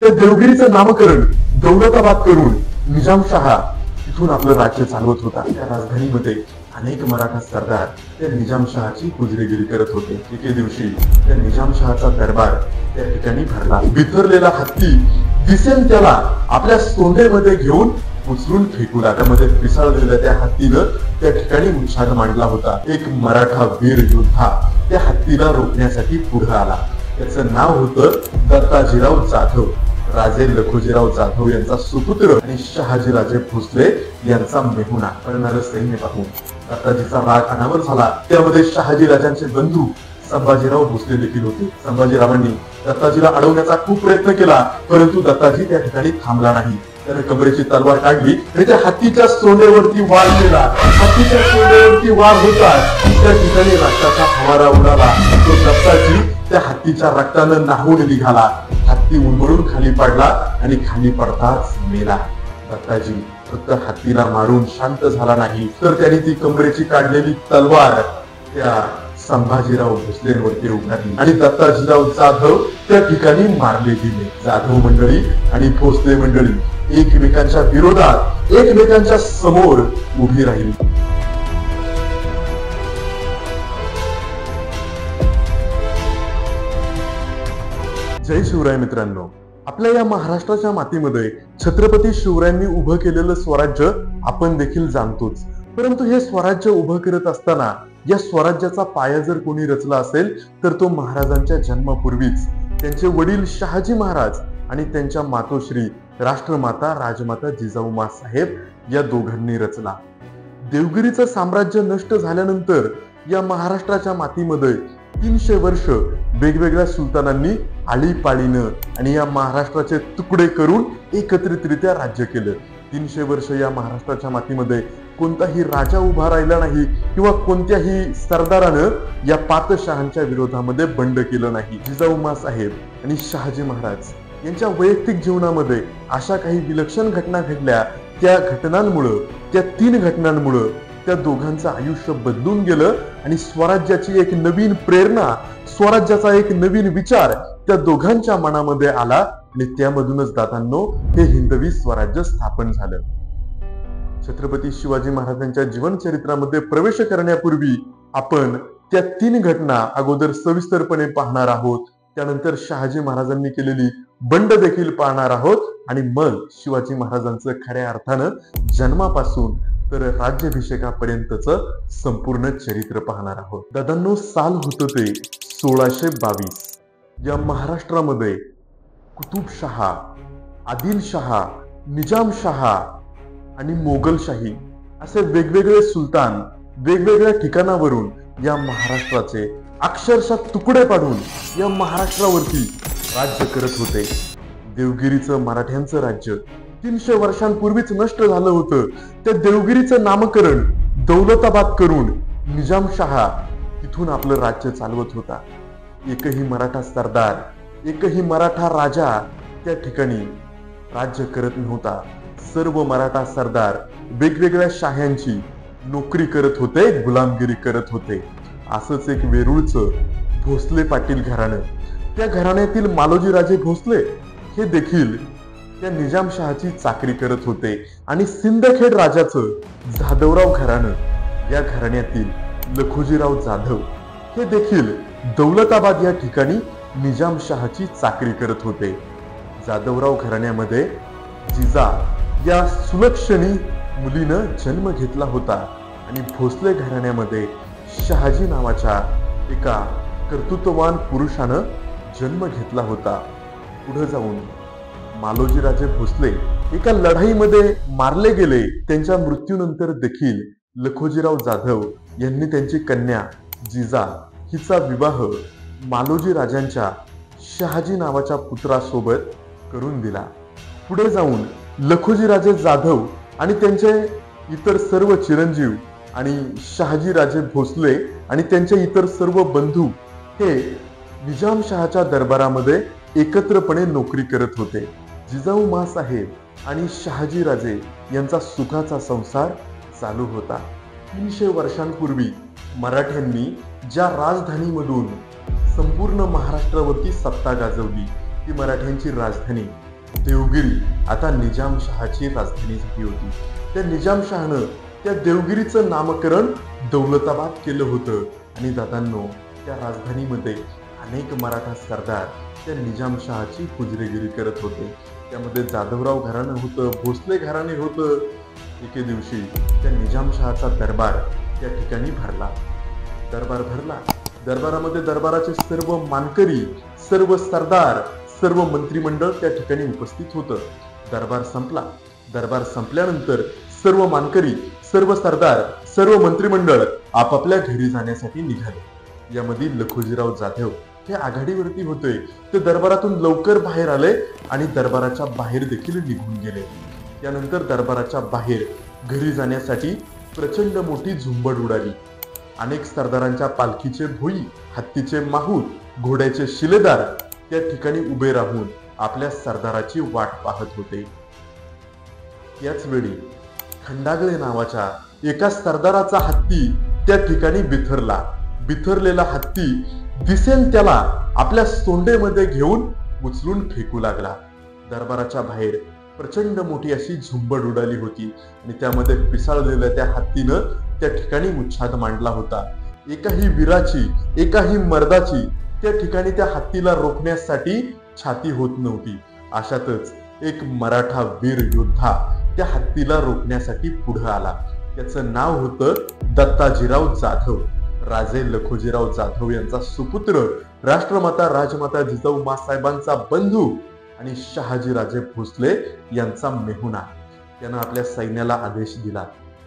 त्या देवगिरीचं नामकरण दौलताबाद करून निजामशहा तिथून आपलं राज्य चालवत होता। त्या राजधानीमध्ये अनेक मराठा सरदार त्या निजामशहाची गुजरेगिरी करत होते। एके दिवशी त्या निजामशहाचा दरबार त्या ठिकाणी भरला। बिथरलेला हत्ती दिसेल त्याला आपल्या सोंडेमध्ये घेऊन उचलून फेकू लागला। त्यामध्ये पिसाळलेल्या त्या हत्तीनं त्या ठिकाणी उच्छाद मांडला होता। एक मराठा वीर योद्धा त्या हत्तीला रोखण्यासाठी पुढे आला। त्याचं नाव होतं दत्ताजीराव जाधव। राजे लखोजीराव जाधव यांचा सुपुत्र आणि शहाजीराजे भोसले यांचा मेहुणा। करणारं सैन्य पाहून दत्ताजीचा राग अनावर झाला। त्यामध्ये शहाजीराजांचे बंधू संभाजीराव भोसले देखील होते। संभाजीरावांनी दत्ताजीला अडवण्याचा खूप प्रयत्न केला, परंतु दत्ताजी त्या ठिकाणी थांबला नाही। त्याने कमरेची तलवार काढली आणि त्या हत्तीच्या सोंडेवरती वार केला। हत्तीच्या सोंडेवरती वार होताच त्या ठिकाणी रक्ताचा फवारा उडाला। तो दत्ताजी त्या हत्तीच्या रक्तानं न्हाऊन निघाला। हत्ती उलमडून खाली पडला आणि खाली पडताच मेला। दत्ताजी फक्त हत्तीला मारून शांत झाला नाही, तर त्याने ती कमरेची काढलेली तलवार त्या संभाजीराव भोसलेंवरती उभारली आणि दत्ताजीराव जाधव त्या ठिकाणी मारले गेले। जाधव मंडळी आणि भोसले मंडळी एकमेकांच्या विरोधात एकमेकांच्या समोर उभी राहिली। जय शिवराय मित्रांनो, आपल्या या महाराष्ट्राच्या मातीमध्ये छत्रपती शिवरायांनी उभं केलेलं स्वराज्य आपण देखील जाणतोच। परंतु हे स्वराज्य उभं करत असताना या स्वराज्याचा पाया जर कोणी रचला असेल तर तो महाराजांच्या जन्मापूर्वीच त्यांचे वडील शहाजी महाराज आणि त्यांच्या मातोश्री राष्ट्रमाता राजमाता जिजाऊमा साहेब या दोघांनी रचला। देवगिरीचं साम्राज्य नष्ट झाल्यानंतर या महाराष्ट्राच्या मातीमध्ये 300 वर्ष वेगवेगळ्या सुलतानांनी आळीपाळीनं आणि या महाराष्ट्राचे तुकडे करून एकत्रितरित्या राज्य केलं। 300 वर्ष या महाराष्ट्राच्या मातीमध्ये कोणताही राजा उभा राहिला नाही किंवा कोणत्याही सरदारानं या पातशहांच्या विरोधामध्ये बंड केलं नाही। जिजाऊमा साहेब आणि शहाजी महाराज यांच्या वैयक्तिक जीवनामध्ये अशा काही विलक्षण घटना घडल्या। त्या घटनांमुळे, त्या 3 घटनांमुळे त्या दोघांचं आयुष्य बदलून गेलं आणि स्वराज्याची एक नवीन प्रेरणा, स्वराज्याचा एक नवीन विचार त्या दोघांच्या मनामध्ये आला आणि त्यामधूनच दादांनो हे हिंदवी स्वराज्य स्थापन झालं। छत्रपती शिवाजी महाराजांच्या जीवन चरित्रामध्ये प्रवेश करण्यापूर्वी आपण त्या 3 घटना अगोदर सविस्तरपणे पाहणार आहोत। त्यानंतर शहाजी महाराजांनी केलेली बंड देखील पाहणार आहोत आणि मग शिवाजी महाराजांचं खऱ्या अर्थानं जन्मापासून तर राज्याभिषेकापर्यंतचं संपूर्ण चरित्र पाहणार आहोत। दादांनो, साल होतं ते 1622। या महाराष्ट्रामध्ये कुतुबशहा, आदिलशहा, निजामशहा आणि मोगलशाही असे वेगवेगळे सुलतान वेगवेगळ्या ठिकाणावरून या महाराष्ट्राचे अक्षरशः तुकडे पाडून या महाराष्ट्रावरती राज्य करत होते। देवगिरीचं मराठ्यांचं राज्य 300 वर्षांपूर्वीच नष्ट झालं होतं। त्या देवगिरीचं नामकरण दौलताबाद करून निजामशहा तिथून आपलं राज्य चालवत होता। एकही मराठा सरदार, एकही मराठा राजा त्या ठिकाणी राज्य करत नव्हता। सर्व मराठा सरदार वेगवेगळ्या शाह्यांची नोकरी करत होते, गुलामगिरी करत होते। असंच एक वेरूळचं भोसले पाटील घराणं, त्या घराण्यातील मालोजीराजे भोसले हे देखील त्या निजामशहाची चाकरी करत होते आणि सिंदखेड राजाचं जाधवराव घराणं, या घराण्यातील लखोजीराव जाधव हे देखील दौलताबाद या ठिकाणी निजामशहाची चाकरी करत होते। जाधवराव घराण्यामध्ये जिजा या सुलक्षणी मुलीनं जन्म घेतला होता आणि भोसले घराण्यामध्ये शहाजी नावाच्या एका कर्तृत्ववान पुरुषानं जन्म घेतला होता। पुढे जाऊन मालोजीराजे भोसले एका लढाईमध्ये मारले गेले। त्यांच्या मृत्यूनंतर देखील लखोजीराव जाधव यांनी त्यांची कन्या जिजा हिचा विवाह मालोजी राजांच्या शहाजी नावाच्या पुत्रासोबत करून दिला। पुढे जाऊन लखोजीराजे जाधव आणि त्यांचे इतर सर्व चिरंजीव आणि शहाजीराजे भोसले आणि त्यांचे इतर सर्व बंधू हे निजामशहाच्या दरबारामध्ये एकत्रपणे नोकरी करत होते। जिजाऊमा साहेब आणि शहाजीराजे यांचा सुखाचा संसार चालू होता। 300 वर्षांपूर्वी मराठ्यांनी ज्या राजधानीमधून संपूर्ण महाराष्ट्रावरती सत्ता गाजवली ती मराठ्यांची राजधानी देवगिरी आता निजामशहाची राजधानी झाली होती. त्या निजामशहानं त्या देवगिरीचं नामकरण दौलताबाद केलं होतं. आणि दादांनो, त्या राजधानीमध्ये अनेक मराठा सरदार त्या निजामशहाची हुजरेगिरी करत होते. त्यामध्ये जाधवराव घराणं होतं, भोसले घराणे होतं. एके दिवशी त्या निजामशहाचा दरबार त्या ठिकाणी भरला. दरबारामध्ये दरबाराचे सर्व मानकरी, सर्व सरदार, सर्व मंत्रिमंडळ त्या ठिकाणी उपस्थित होतं. दरबार संपल्यानंतर सर्व मानकरी, सर्व सरदार, सर्व मंत्रिमंडळ आपापल्या घरी जाण्यासाठी निघाले. यामध्ये लखोजीराव जाधव हे आघाडीवरती होते. ते दरबारातून लवकर बाहेर आले आणि दरबाराच्या बाहेर देखील निघून गेले. त्यानंतर दरबाराच्या बाहेर घरी जाण्यासाठी प्रचंड मोठी झुंबड उडाली. अनेक सरदारांच्या पालखीचे भोई, हत्तीचे माहूत, घोड्याचे शिलेदार त्या ठिकाणी उभे राहून आपल्या सरदाराची वाट पाहत होते. याच वेळी खंडागळे नावाच्या एका सरदाराचा हत्ती त्या ठिकाणी बिथरलेला हत्ती दिसेल त्याला आपल्या सोंडेमध्ये घेऊन उचलून फेकू लागला. दरबाराच्या बाहेर प्रचंड मोठी अशी झुंबड उडाली होती आणि त्यामध्ये पिसाळलेल्या त्या हत्तीनं त्या ठिकाणी उच्छाद मांडला होता. एकाही वीराची, एकाही मर्दाची त्या ठिकाणी त्या हत्तीला रोखण्यासाठी छाती होत नव्हती. अशातच एक मराठा वीर योद्धा त्या हत्तीला रोखण्यासाठी पुढे आला. त्याचं नाव होतं दत्ताजीराव जाधव. राजे लखोजीराव जाधव यांचा सुपुत्र, राष्ट्रमाता राजमाता जिजाऊ माँसाहेबांचा बंधू आणि शहाजीराजे भोसले यांचा मेहुणा. त्यानं आपल्या सैन्याला आदेश दिला,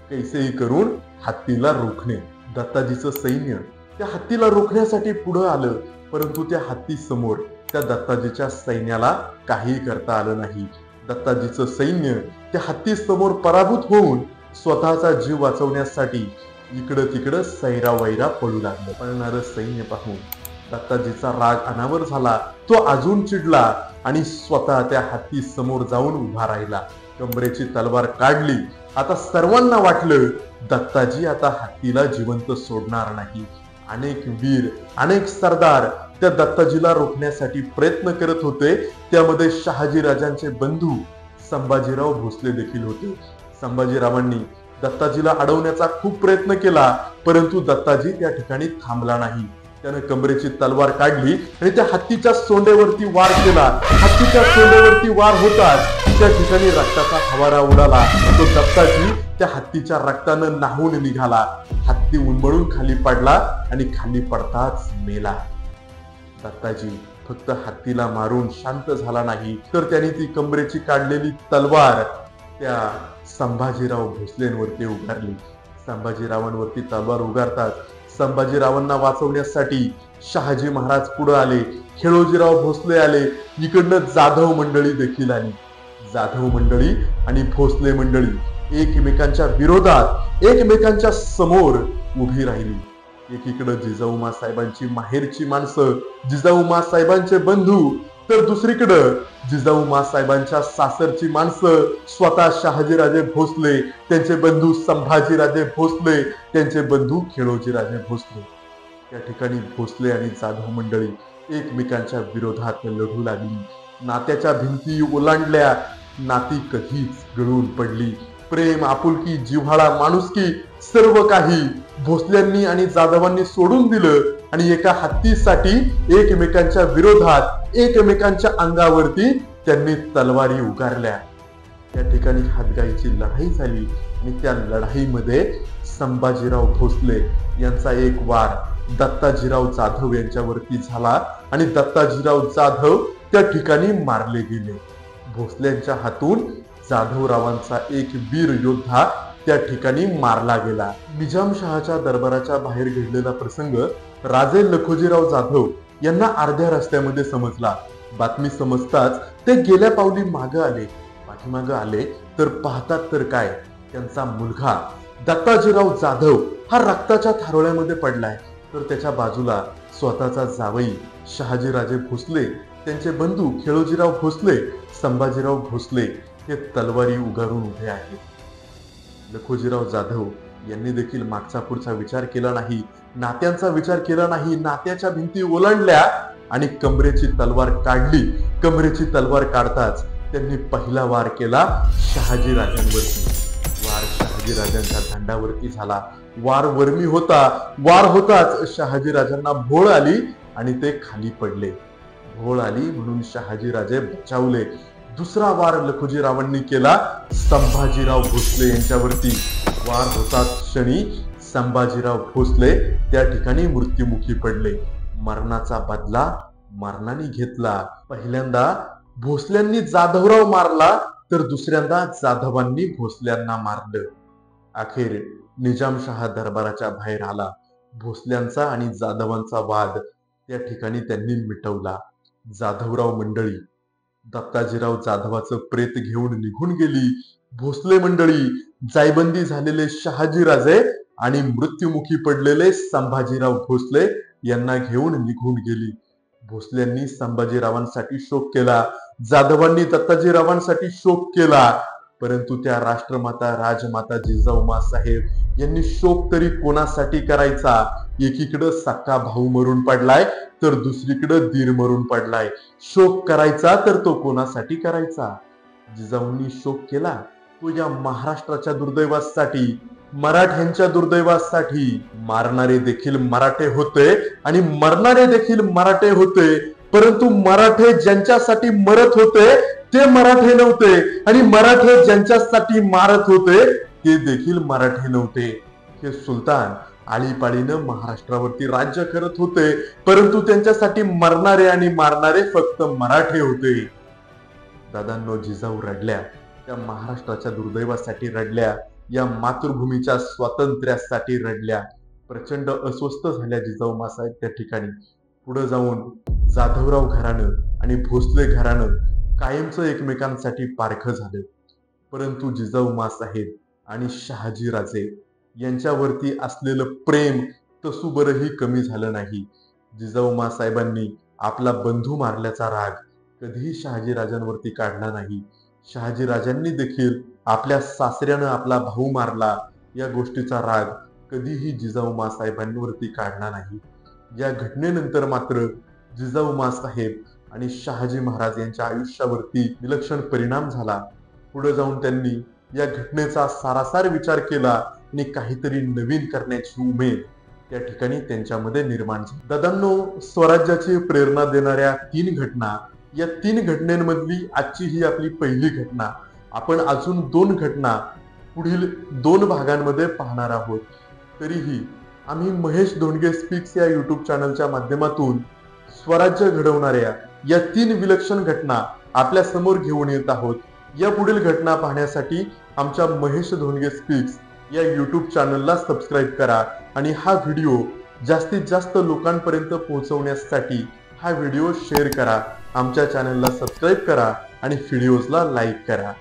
कैसेही करून हत्तीला रोखणे. दत्ताजीचं सैन्य त्या हत्तीला रोखण्यासाठी पुढे आलं, परंतु त्या हत्ती समोर त्या दत्ताजीच्या सैन्याला काही करता आलं नाही. दत्ताजीचं सैन्य त्या हत्ती समोर पराभूत होऊन स्वतःचा जीव वाचवण्यासाठी इकडं तिकडं सैरावैरा पळू लागलं. पळणारं सैन्य पाहून दत्ताजीचा राग अनावर झाला. तो अजून चिडला आणि स्वतः त्या हत्ती समोर जाऊन उभा राहिला. कमरेची तलवार काढली. आता सर्वांना वाटलं दत्ताजी आता हत्तीला जिवंत सोडणार नाही. अनेक वीर, अनेक सरदार त्या दत्ताजीला रोखण्यासाठी प्रयत्न करत होते. त्यामध्ये शहाजी राजांचे बंधू संभाजीराव भोसले देखील होते. संभाजीरावांनी दत्ताजीला अडवण्याचा खूप प्रयत्न केला, परंतु दत्ताजी त्या ठिकाणी थांबला नाही. त्यानं कमरेची तलवार काढली आणि त्या हत्तीच्या सोंडेवरती वार केला. हत्तीच्या सोंडेवरती वार होताच त्या ठिकाणी रक्ताचा फवारा उडाला. तो दत्ताजी त्या हत्तीच्या रक्तानं न्हाऊन निघाला. हत्ती उन्मळून खाली पडला आणि खाली पडताच मेला. दत्ताजी फक्त हत्तीला मारून शांत झाला नाही, तर त्याने ती कमरेची काढलेली तलवार त्या संभाजीराव भोसलेंवरती उगारली. संभाजीरावांवरती तलवार उगारताच संभाजीरावांना वाचवण्यासाठी शहाजी महाराज पुढे आले. खेळोजीराव भोसले आले. इकडनं जाधव मंडळी देखील आली. जाधव मंडळी आणि भोसले मंडळी एकमेकांच्या विरोधात, एकमेकांच्या समोर उभी राहिली. एकीकडे जिजाऊ माँसाहेबांची माहेरची माणसं, जिजाऊ माँसाहेबांचे बंधू, तर दुसरीकडं जिजाऊ माँसाहेबांच्या सासरची माणसं, स्वतः शहाजीराजे भोसले, त्यांचे बंधू संभाजीराजे भोसले, त्यांचे बंधू खेळोजीराजे भोसले. त्या ठिकाणी भोसले आणि जाधव मंडळी एकमेकांच्या विरोधात लढू लागली. नात्याच्या भिंती ओलांडल्या. नाती कधीच गळून पडली. प्रेम, आपुलकी, जिव्हाळा, माणुसकी सर्व काही भोसल्यांनी आणि जाधवांनी सोडून दिलं आणि एका हत्तीसाठी एकमेकांच्या विरोधात, एकमेकांच्या अंगावरती त्यांनी तलवारी उगारल्या. त्या ठिकाणी हातगाईची लढाई झाली आणि त्या लढाईमध्ये संभाजीराव भोसले यांचा एक वार दत्ताजीराव जाधव यांच्यावरती झाला आणि दत्ताजीराव जाधव त्या ठिकाणी मारले गेले. भोसल्यांच्या हातून जाधवरावांचा एक वीर योद्धा त्या ठिकाणी मारला गेला. निजामशहाच्या दरबाराच्या बाहेर घडलेला प्रसंग राजे लखोजीराव जाधव यांना अर्ध्या रस्त्यामध्ये समजला. बातमी समजताच ते गेल्या पावली पाठीमागे आले तर पाहतात तर काय, त्यांचा मुलगा दत्ताजीराव जाधव हा रक्ताच्या थारोळ्यामध्ये पडलाय. तर त्याच्या बाजूला स्वतःचा जावई शहाजीराजे भोसले, त्यांचे बंधू खेळोजीराव भोसले, संभाजीराव भोसले हे तलवारी उगारून उभे आहेत. लखोजीराव जाधव यांनी देखील मागचा पुढचा विचार केला नाही, नात्यांचा विचार केला नाही. नात्याच्या भिंती ओलांडल्या आणि कमरेची तलवार काढली. कमरेची तलवार काढताच त्यांनी पहिला वार केला शहाजी राजांवरती. वार शहाजी राजांच्या दंडावरती झाला. वार वर्मी होता. वार होताच शहाजी राजांना भोळ आली आणि ते खाली पडले. भोळ आली म्हणून शहाजी राजे बचावले. दुसरा वार लखुजीरावांनी केला संभाजीराव भोसले यांच्यावरती. वार होताच क्षणी संभाजीराव भोसले त्या ठिकाणी मृत्युमुखी पडले. मरणाचा बदला मरणाने घेतला. पहिल्यांदा भोसल्यांनी जाधवराव मारला तर दुसऱ्यांदा जाधवांनी भोसल्यांना मारलं. अखेर निजामशहा दरबाराच्या बाहेर आला. भोसल्यांचा आणि जाधवांचा वाद त्या ठिकाणी त्यांनी मिटवला. जाधवराव मंडळी दत्ताजीराव जाधवाचं प्रेत घेऊन निघून गेली. भोसले मंडळी जायबंदी झालेले शहाजी राजे आणि मृत्युमुखी पडलेले संभाजीराव भोसले यांना घेऊन निघून गेली. भोसल्यांनी संभाजीरावांसाठी शोक केला. जाधवांनी दत्ताजीरावांसाठी शोक केला. परंतु त्या राष्ट्रमाता राजमाता जिजाऊमा साहेब यांनी शोक तरी कोणासाठी करायचा? एकीकडं सक्का भाऊ मरून पडलाय तर दुसरीकडं दीर मरून पडलाय. शोक करायचा तर तो कोणासाठी करायचा? जिजाऊंनी शोक केला तो या महाराष्ट्राच्या दुर्दैवासाठी, मराठ्यांच्या दुर्दैवासाठी. मारणारे देखील मराठे होते आणि मरणारे देखील मराठे होते. परंतु मराठे ज्यांच्यासाठी मरत होते ते मराठे नव्हते आणि मराठे ज्यांच्यासाठी मारत होते ते देखील मराठे नव्हते. हे सुलतान आळीपाळीनं महाराष्ट्रावरती राज्य करत होते, परंतु त्यांच्यासाठी मरणारे आणि मारणारे फक्त मराठे होते. दादांनो, जिजाऊ रडल्या. त्या महाराष्ट्राच्या दुर्दैवासाठी रडल्या. या मातृभूमीच्या स्वातंत्र्यासाठी रडल्या. प्रचंड अस्वस्थ झाल्या जिजाऊ मासाहेब त्या ठिकाणी. पुढे जाऊन जाधवराव घराणं आणि भोसले घराणं कायमचं एकमेकांसाठी पारखं झालं. परंतु जिजाऊ मासाहेब आणि शहाजी राजे यांच्यावरती असलेलं प्रेम तसूबरही कमी झालं नाही. जिजाऊ मासाहेबांनी आपला बंधू मारल्याचा राग कधीही शहाजी राजांवरती काढला नाही. शहाजी राजांनी देखील आपल्या सासऱ्यानं आपला भाऊ मारला या गोष्टीचा राग कधीही जिजाऊ मासाहेबांवरती काढला नाही. या घटनेनंतर मात्र जिजाऊ मासाहेब आणि शहाजी महाराज यांच्या आयुष्यावरती विलक्षण परिणाम झाला. पुढे जाऊन त्यांनी या घटनेचा सारासार विचार केला आणि काहीतरी नवीन करण्याची उमेद त्या ठिकाणी त्यांच्यामध्ये निर्माण झाली. दादांनो, स्वराज्याची प्रेरणा देणाऱ्या 3 घटना, या 3 घटनेमधली आजची ही आपली पहिली घटना. आपण अजून 2 घटना पुढील 2 भागांमध्ये पाहणार आहोत. तरीही आम्ही महेश धोंडगे स्पीक्स या युट्यूब चॅनलच्या माध्यमातून स्वराज्य घडवणाऱ्या या 3 विलक्षण घटना आपल्या समोर घेऊन येत आहोत. या पुढील घटना पाहण्यासाठी आमच्या महेश धोंडगे स्पीक्स या युट्यूब चॅनलला सबस्क्राईब करा आणि हा व्हिडिओ जास्तीत जास्त लोकांपर्यंत पोहोचवण्यासाठी हा व्हिडिओ शेअर करा. आमच्या चॅनलला सबस्क्राईब करा आणि व्हिडिओजला लाईक करा.